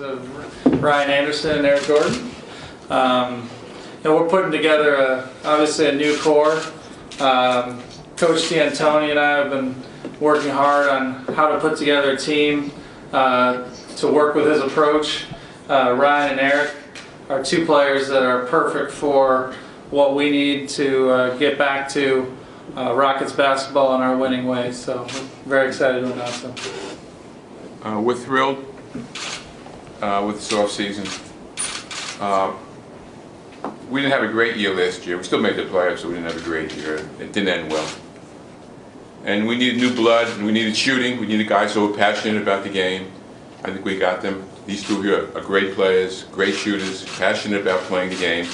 of Ryan Anderson and Eric Gordon. We're putting together obviously a new core. Coach D'Antoni and I have been working hard on how to put together a team to work with his approach. Ryan and Eric are two players that are perfect for what we need to get back to Rockets basketball in our winning ways. So we're very excited to announce them. We're thrilled with this offseason. We didn't have a great year last year. We still made the playoffs, so we didn't have a great year. It didn't end well. And we needed new blood, and we needed shooting. We needed guys who were passionate about the game. I think we got them. These two here are great players, great shooters, passionate about playing the game.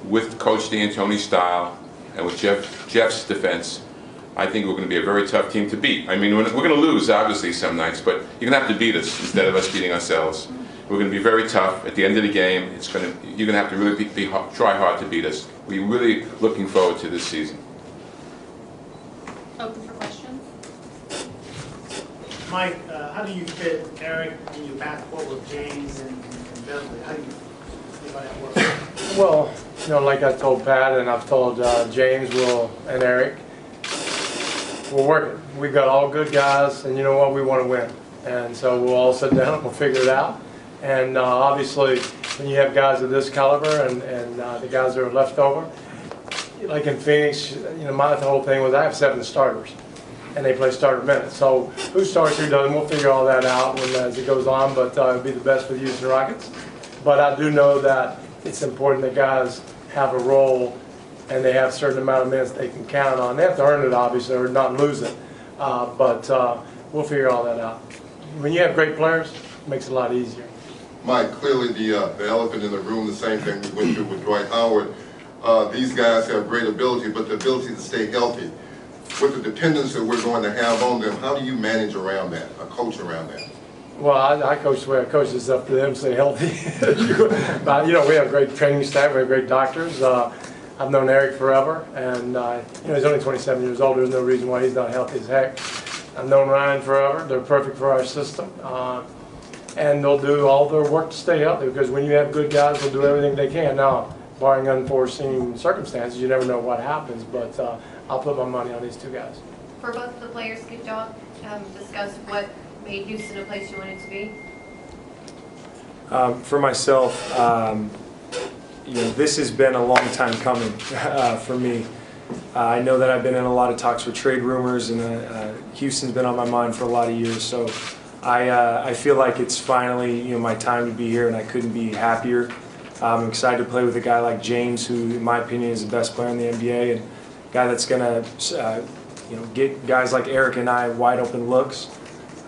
With Coach D'Antoni's style and with Jeff's defense, I think we're going to be a very tough team to beat. I mean, we're going to lose, obviously, some nights, but you're going to have to beat us instead of us beating ourselves. We're going to be very tough. At the end of the game, you're going to have to really try hard to beat us. We're really looking forward to this season. Open for questions. Mike, how do you fit Eric in your backcourt with James and Bentley? How do you think about that work? Well, like I told Pat and I've told James, and Eric, we're working. We've got all good guys, and you know what? We want to win. And so we'll all sit down and we'll figure it out. And obviously, when you have guys of this caliber and the guys that are left over, like in Phoenix, my whole thing was I have 7 starters, and they play starter minutes. So who starts, who doesn't, we'll figure all that out as it goes on, but it'll be the best for the Houston Rockets. But I do know that it's important that guys have a role and they have a certain amount of minutes they can count on. They have to earn it, obviously, or not lose it. But we'll figure all that out. When you have great players, it makes it a lot easier. Mike, clearly the elephant in the room, the same thing we went through with Dwight Howard. These guys have great ability, but the ability to stay healthy. With the dependence that we're going to have on them, how do you manage around that, coach around that? Well, I coach the way I coach. It's up to them to stay healthy. But, we have great training staff. We have great doctors. I've known Eric forever, and he's only 27 years old. There's no reason why he's not healthy as heck. I've known Ryan forever. They're perfect for our system. And they'll do all their work to stay healthy, because when you have good guys, they'll do everything they can. Now, barring unforeseen circumstances, you never know what happens, but I'll put my money on these two guys. For both of the players, could y'all discuss what made Houston a place you wanted to be? For myself, this has been a long time coming for me. I know that I've been in a lot of talks for trade rumors, and Houston's been on my mind for a lot of years. So I feel like it's finally my time to be here, and I couldn't be happier. I'm excited to play with a guy like James, who, in my opinion, is the best player in the NBA, and a guy that's going to get guys like Eric and I wide open looks.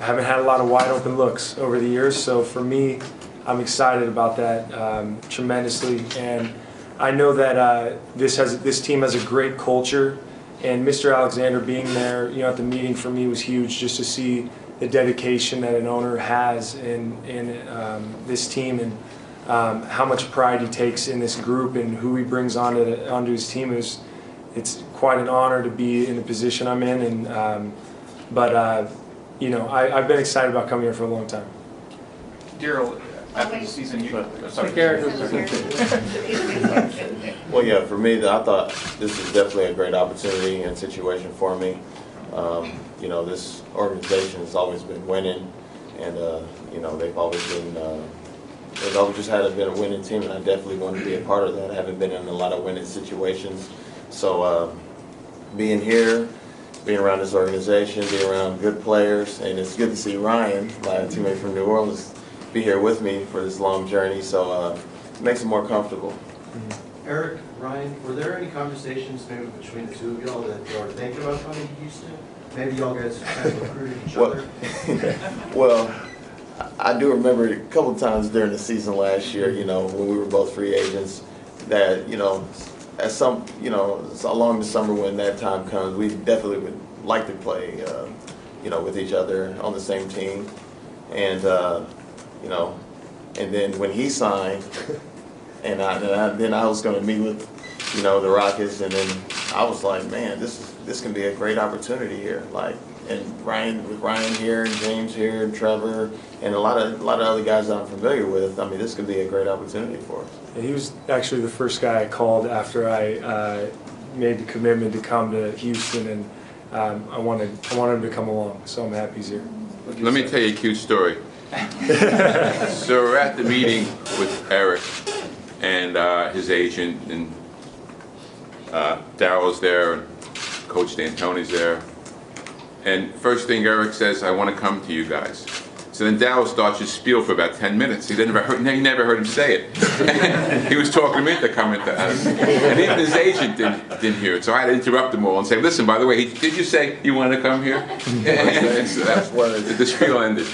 I haven't had a lot of wide open looks over the years, so for me, I'm excited about that tremendously. And I know that this team has a great culture, and Mr. Alexander being there, at the meeting for me was huge, just to see the dedication that an owner has in this team, and how much pride he takes in this group and who he brings onto his team. It's quite an honor to be in the position I'm in, and I've been excited about coming here for a long time. Daryl, after the season, Well, yeah, for me, I thought this is definitely a great opportunity and situation for me. This organization has always been winning, and they've always just been a winning team, and I definitely want to be a part of that. I haven't been in a lot of winning situations, so being here, being around this organization, being around good players, and it's good to see Ryan, my teammate from New Orleans, be here with me for this long journey, so it makes it more comfortable. Eric, Ryan, were there any conversations maybe between the two of y'all that y'all were thinking about coming to Houston? Maybe y'all guys kind of recruited each other? Well, I do remember a couple of times during the season last year, when we were both free agents, that, at some, along the summer when that time comes, we definitely would like to play, with each other on the same team. And, and then when he signed, and then I was going to meet with, the Rockets, and then I was like, man, this can be a great opportunity here. Like, and Ryan here, and James here, and Trevor, and a lot of other guys that I'm familiar with, I mean, this could be a great opportunity for us. Yeah, he was actually the first guy I called after I made the commitment to come to Houston, and I wanted him to come along, so I'm happy he's here. Let me tell you a cute story. So we're at the meeting with Eric and his agent, and Daryl's there, and Coach D'Antoni's there. And first thing Eric says, I want to come to you guys. So then Daryl starts his spiel for about 10 minutes. He never heard him say it. He was talking to me to come into us. And even his agent didn't hear it. So I had to interrupt them all and say, listen, by the way, did you say you want to come here? And so that's where the spiel ended.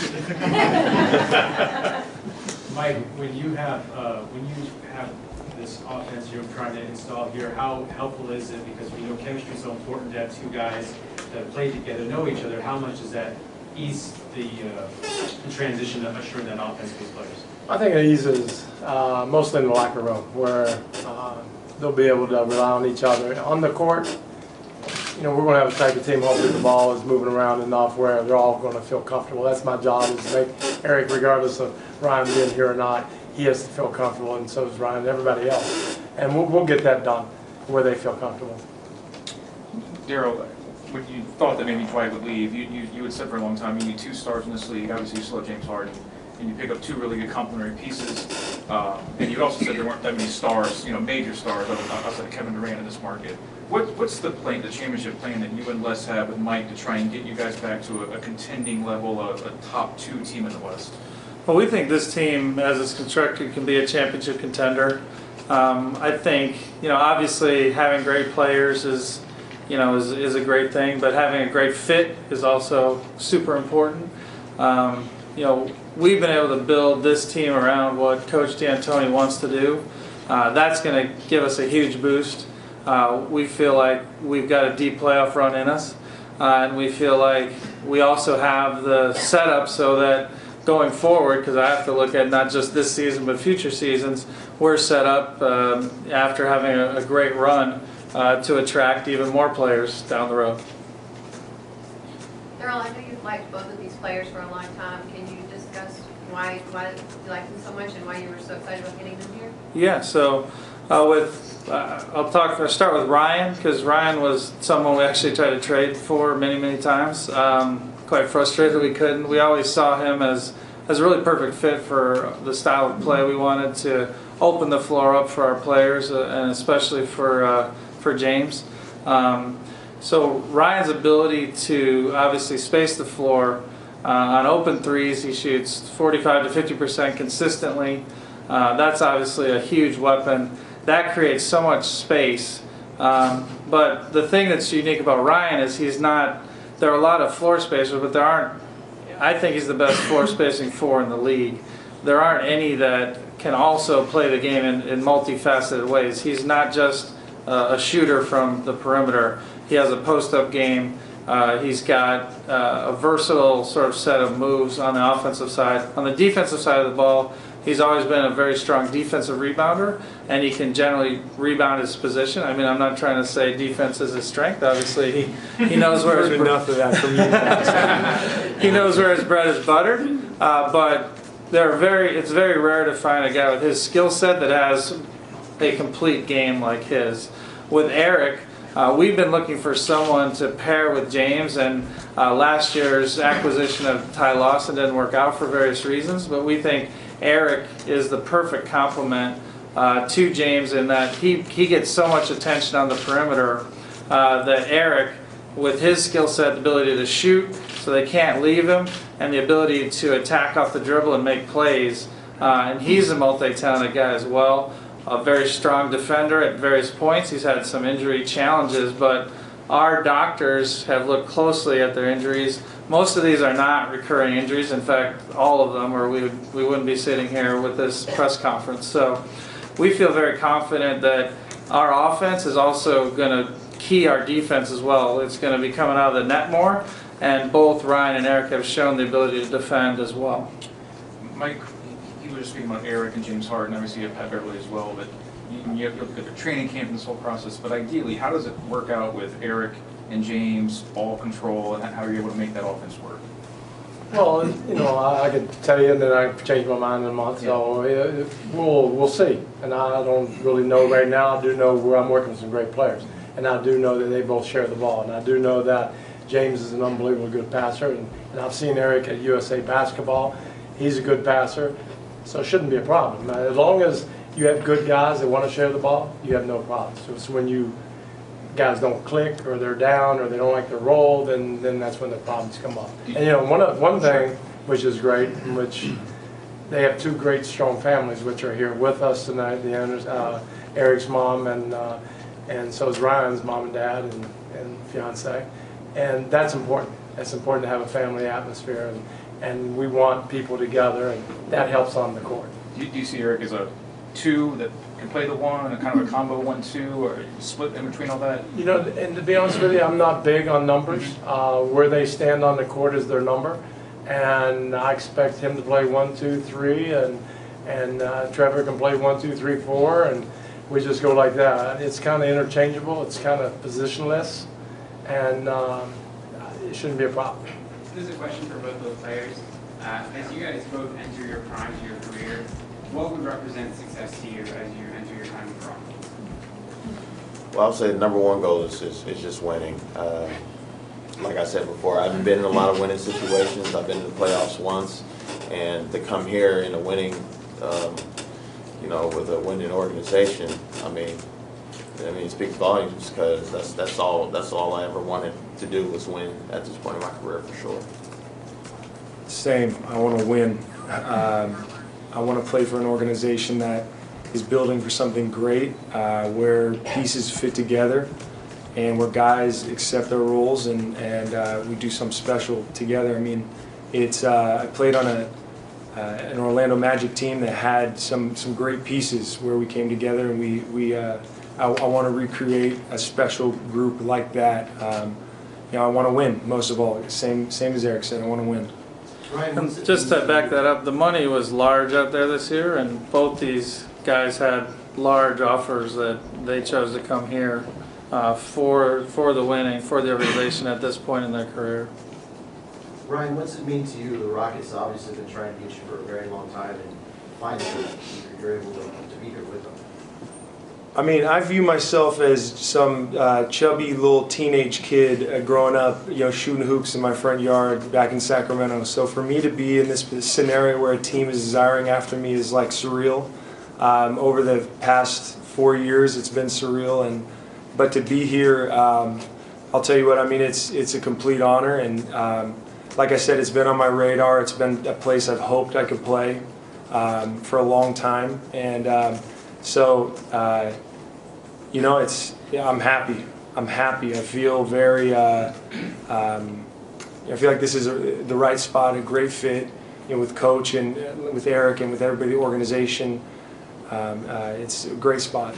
Mike, when you have this offense you're trying to install here, how helpful is it? Because we know chemistry is so important to have two guys that play together, know each other. How much does that ease the transition of assuring that offense to these players? I think it eases mostly in the locker room, where they'll be able to rely on each other. On the court, you know, we're going to have a type of team. Hopefully, the ball is moving around enough where they're all going to feel comfortable. That's my job, is to make Eric, regardless of Ryan being here or not, he has to feel comfortable, and so does Ryan and everybody else. And we'll get that done where they feel comfortable. Daryl, when you thought that maybe Dwight would leave, you had said for a long time you need 2 stars in this league. Obviously, you still have James Harden, and you pick up 2 really good complementary pieces. And you also said there weren't that many stars, you know, major stars outside of Kevin Durant in this market. What's the championship plan that you and Les have with Mike to try and get you guys back to a contending level, a top 2 team in the West? Well, we think this team, as it's constructed, can be a championship contender. I think, you know, obviously having great players is a great thing, but having a great fit is also super important. You know, we've been able to build this team around what Coach D'Antoni wants to do. That's going to give us a huge boost. We feel like we've got a deep playoff run in us, and we feel like we also have the setup so that going forward, because I have to look at not just this season but future seasons, we're set up after having a great run to attract even more players down the road. Daryl, I know you've liked both of these players for a long time. Can you discuss why you like them so much and why you were so excited about getting them here? Yeah, so I'll start with Ryan, because Ryan was someone we actually tried to trade for many times. Quite frustrated we couldn't. We always saw him as a really perfect fit for the style of play we wanted to open the floor up for our players, and especially for James. So Ryan's ability to obviously space the floor on open threes, he shoots 45 to 50% consistently. That's obviously a huge weapon. That creates so much space. But the thing that's unique about Ryan is there are a lot of floor spacers, but there aren't. I think he's the best floor spacing 4 in the league. There aren't any that can also play the game in multifaceted ways. He's not just a shooter from the perimeter. He has a post-up game. He's got a versatile sort of set of moves on the offensive side. On the defensive side of the ball, he's always been a very strong defensive rebounder, and he can generally rebound his position. I mean, I'm not trying to say defense is his strength. Obviously, he knows where his enough of that from you. he knows where his bread is buttered. But it's very rare to find a guy with his skill set that has a complete game like his. With Eric, we've been looking for someone to pair with James, and last year's acquisition of Ty Lawson didn't work out for various reasons, but we think Eric is the perfect complement to James in that he gets so much attention on the perimeter that Eric, with his skill set, the ability to shoot so they can't leave him, and the ability to attack off the dribble and make plays, and he's a multi-talented guy as well. A very strong defender at various points. He's had some injury challenges, but our doctors have looked closely at their injuries. Most of these are not recurring injuries. In fact, all of them, or we wouldn't be sitting here with this press conference. So we feel very confident that our offense is also going to key our defense as well. It's going to be coming out of the net more, and both Ryan and Eric have shown the ability to defend as well. Mike, you were just speaking about Eric and James Harden. Obviously, you have Pat Beverly as well, but you have to look at the training camp and this whole process. But ideally, how does it work out with Eric and James, ball control, and how are you able to make that offense work? Well, you know, I could tell you, and then I change my mind in a month. So we'll see. And I don't really know right now. I do know where I'm working with some great players, and I do know that they both share the ball, and I do know that James is an unbelievably good passer, and I've seen Eric at USA Basketball. He's a good passer, so it shouldn't be a problem. As long as you have good guys that want to share the ball, you have no problems. So it's when you guys don't click, or they're down, or they don't like their role, then that's when the problems come up. And you know, one thing which is great, which they have two great strong families which are here with us tonight. The owners, Eric's mom, and so is Ryan's mom and dad and fiance, and that's important. It's important to have a family atmosphere, and we want people together, and that helps on the court. Do you see Eric as a 2 that can play the 1, a kind of a combo 1-2, or split in between all that? You know, and to be honest with you, I'm not big on numbers. Where they stand on the court is their number, and I expect him to play 1, 2, 3, and Trevor can play 1, 2, 3, 4, and we just go like that. It's kind of interchangeable. It's kind of positionless, and it shouldn't be a problem. This is a question for both those players. As you guys both enter your prime of your career, what would represent success to you as you enter your time in prom? Well, I'll say the number one goal is just winning. Like I said before, I haven't been in a lot of winning situations. I've been in the playoffs once, and to come here in a winning, you know, with a winning organization, I mean, it speaks volumes, because that's all I ever wanted to do was win at this point in my career, for sure. Same. I want to win. I want to play for an organization that is building for something great, where pieces fit together, and where guys accept their roles, and we do something special together. I mean, it's I played on an Orlando Magic team that had some great pieces where we came together, and I want to recreate a special group like that. You know, I want to win most of all. Same as Eric said, I want to win. And just to back that up, the money was large out there this year, and both these guys had large offers that they chose to come here for the winning, for the organization at this point in their career. Ryan, what's it mean to you? The Rockets obviously been trying to get you for a very long time, and finally you're able to be here with them. I mean, I view myself as some chubby little teenage kid growing up, you know, shooting hoops in my front yard back in Sacramento. So for me to be in this scenario where a team is desiring after me is like surreal. Over the past 4 years, it's been surreal, but to be here, I'll tell you what. I mean, it's a complete honor, and like I said, it's been on my radar. It's been a place I've hoped I could play for a long time, and. So, you know, I'm happy. I'm happy. I feel very, I feel like this is the right spot, a great fit, you know, with Coach and with Eric and with everybody, the organization. It's a great spot.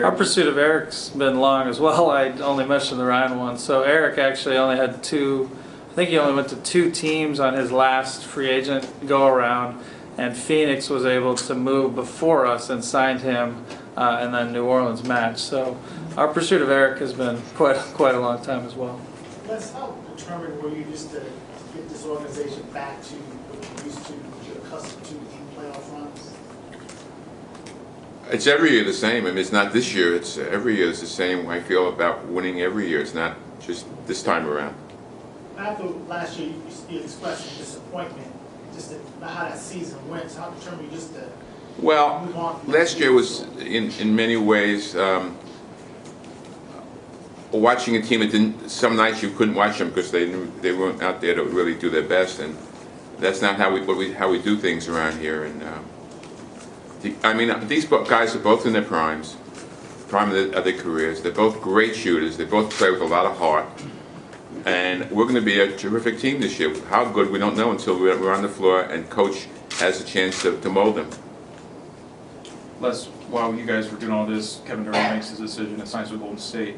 Our pursuit of Eric's been long as well. I only mentioned the Ryan one. So Eric actually only had I think he only went to 2 teams on his last free agent go-around. And Phoenix was able to move before us and signed him, and then New Orleans matched. So our pursuit of Eric has been quite a long time as well. Les, how determined were you just to get this organization back to what you used to, what you're accustomed to in playoff runs? It's every year the same. I mean, it's not this year. It's every year is the same. I feel about winning every year. It's not just this time around. After last year, you expressed some disappointment. Just how that season went, so how determined you just to well, move on? last year was in many ways watching a team that didn't. Some nights you couldn't watch them because they weren't out there to really do their best, and that's not how we do things around here. And I mean, these guys are both in their prime of their careers. They're both great shooters. They both play with a lot of heart. And we're going to be a terrific team this year. How good, we don't know until we're on the floor and Coach has a chance to mold them. Les, while you guys were doing all this, Kevin Durant makes his decision and signs with Golden State.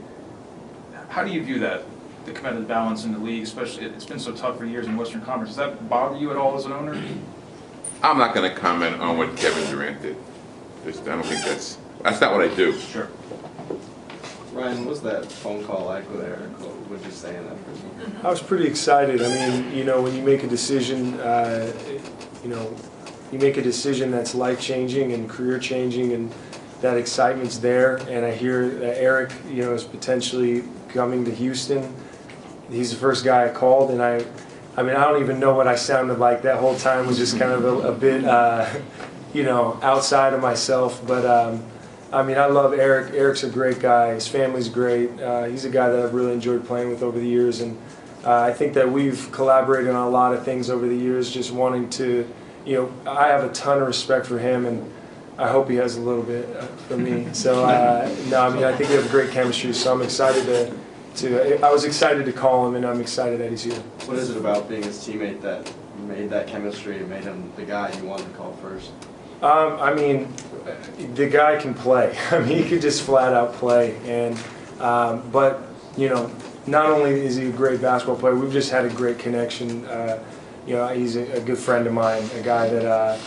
How do you view that, the competitive balance in the league, especially, it's been so tough for years in Western Conference. Does that bother you at all as an owner? I'm not going to comment on what Kevin Durant did. I don't think that's not what I do. Sure. Ryan, what was that phone call like with Eric? What would you say in that person? I was pretty excited. I mean, you know, when you make a decision, you know, you make a decision that's life-changing and career-changing, and that excitement's there. And I hear that Eric, you know, is potentially coming to Houston. He's the first guy I called, and I mean, I don't even know what I sounded like that whole time. Was just kind of a bit, you know, outside of myself. But I mean, I love Eric. Eric's a great guy. His family's great. He's a guy that I've really enjoyed playing with over the years, and I think that we've collaborated on a lot of things over the years. Just wanting to, you know, I have a ton of respect for him, and I hope he has a little bit for me. So no, I mean, I think we have great chemistry. So I'm excited to. I was excited to call him, and I'm excited that he's here. What is it about being his teammate that made that chemistry and made him the guy you wanted to call first? I mean, the guy can play. I mean, he could just flat out play. And but you know, not only is he a great basketball player, we've just had a great connection. You know, he's a good friend of mine, a guy that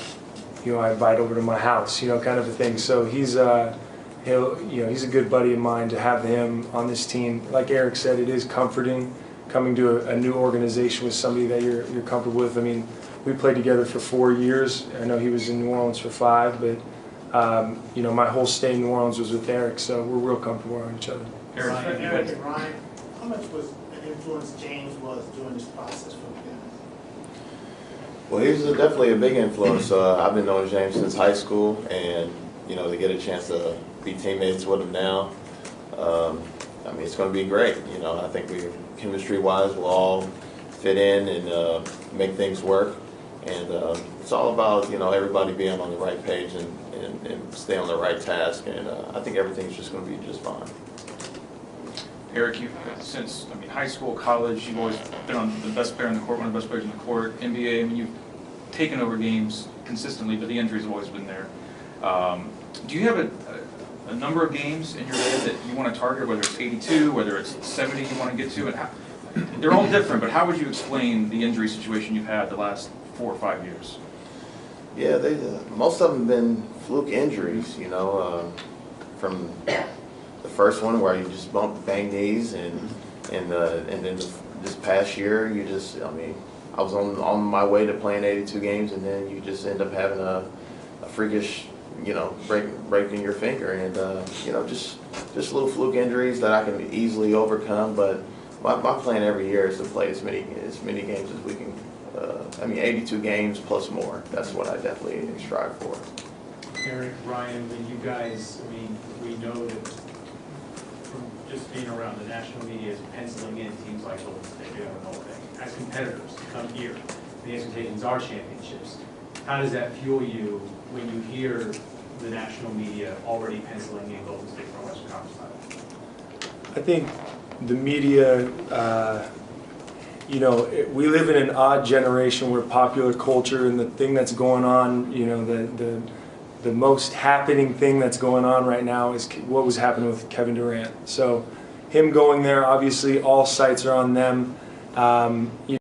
you know, I invite over to my house. You know, kind of a thing. So he's he's a good buddy of mine. To have him on this team, like Eric said, it is comforting coming to a new organization with somebody that you're comfortable with. I mean, we played together for 4 years. I know he was in New Orleans for 5, but you know, my whole stay in New Orleans was with Eric, so we're real comfortable around each other. Eric and Ryan, how much was an influence James was during this process for them? Well, he was definitely a big influence. I've been knowing James since high school, and you know, to get a chance to be teammates with him now, I mean, it's going to be great. You know, I think chemistry-wise, we'll all fit in and make things work. And it's all about, you know, everybody being on the right page and stay on the right task. And I think everything's just going to be just fine. Eric, you've since, I mean, high school, college, you've always been on the best player in the court, one of the best players in the court, NBA. I mean, you've taken over games consistently, but the injuries have always been there. Do you have a number of games in your head that you want to target, whether it's 82, whether it's 70 you want to get to? And how, they're all different, but how would you explain the injury situation you've had the last 4 or 5 years? Yeah, most of them have been fluke injuries, you know, from the first one where you just bang knees, and then this past year you just, I mean, I was on my way to playing 82 games, and then you just end up having a freakish, you know, breaking your finger, and you know, just little fluke injuries that I can easily overcome. But my plan every year is to play as many games as we can. I mean, 82 games plus more. That's what I definitely strive for. Eric, Ryan, when you guys, I mean, we know that from just being around, the national media is penciling in teams like Golden State, as competitors to come here. The expectations are championships. How does that fuel you when you hear the national media already penciling in Golden State for a Western Conference title? I think the media, you know, we live in an odd generation where popular culture and the thing that's going on, you know, the most happening thing that's going on right now is what was happening with Kevin Durant. So him going there, obviously all sights are on them. You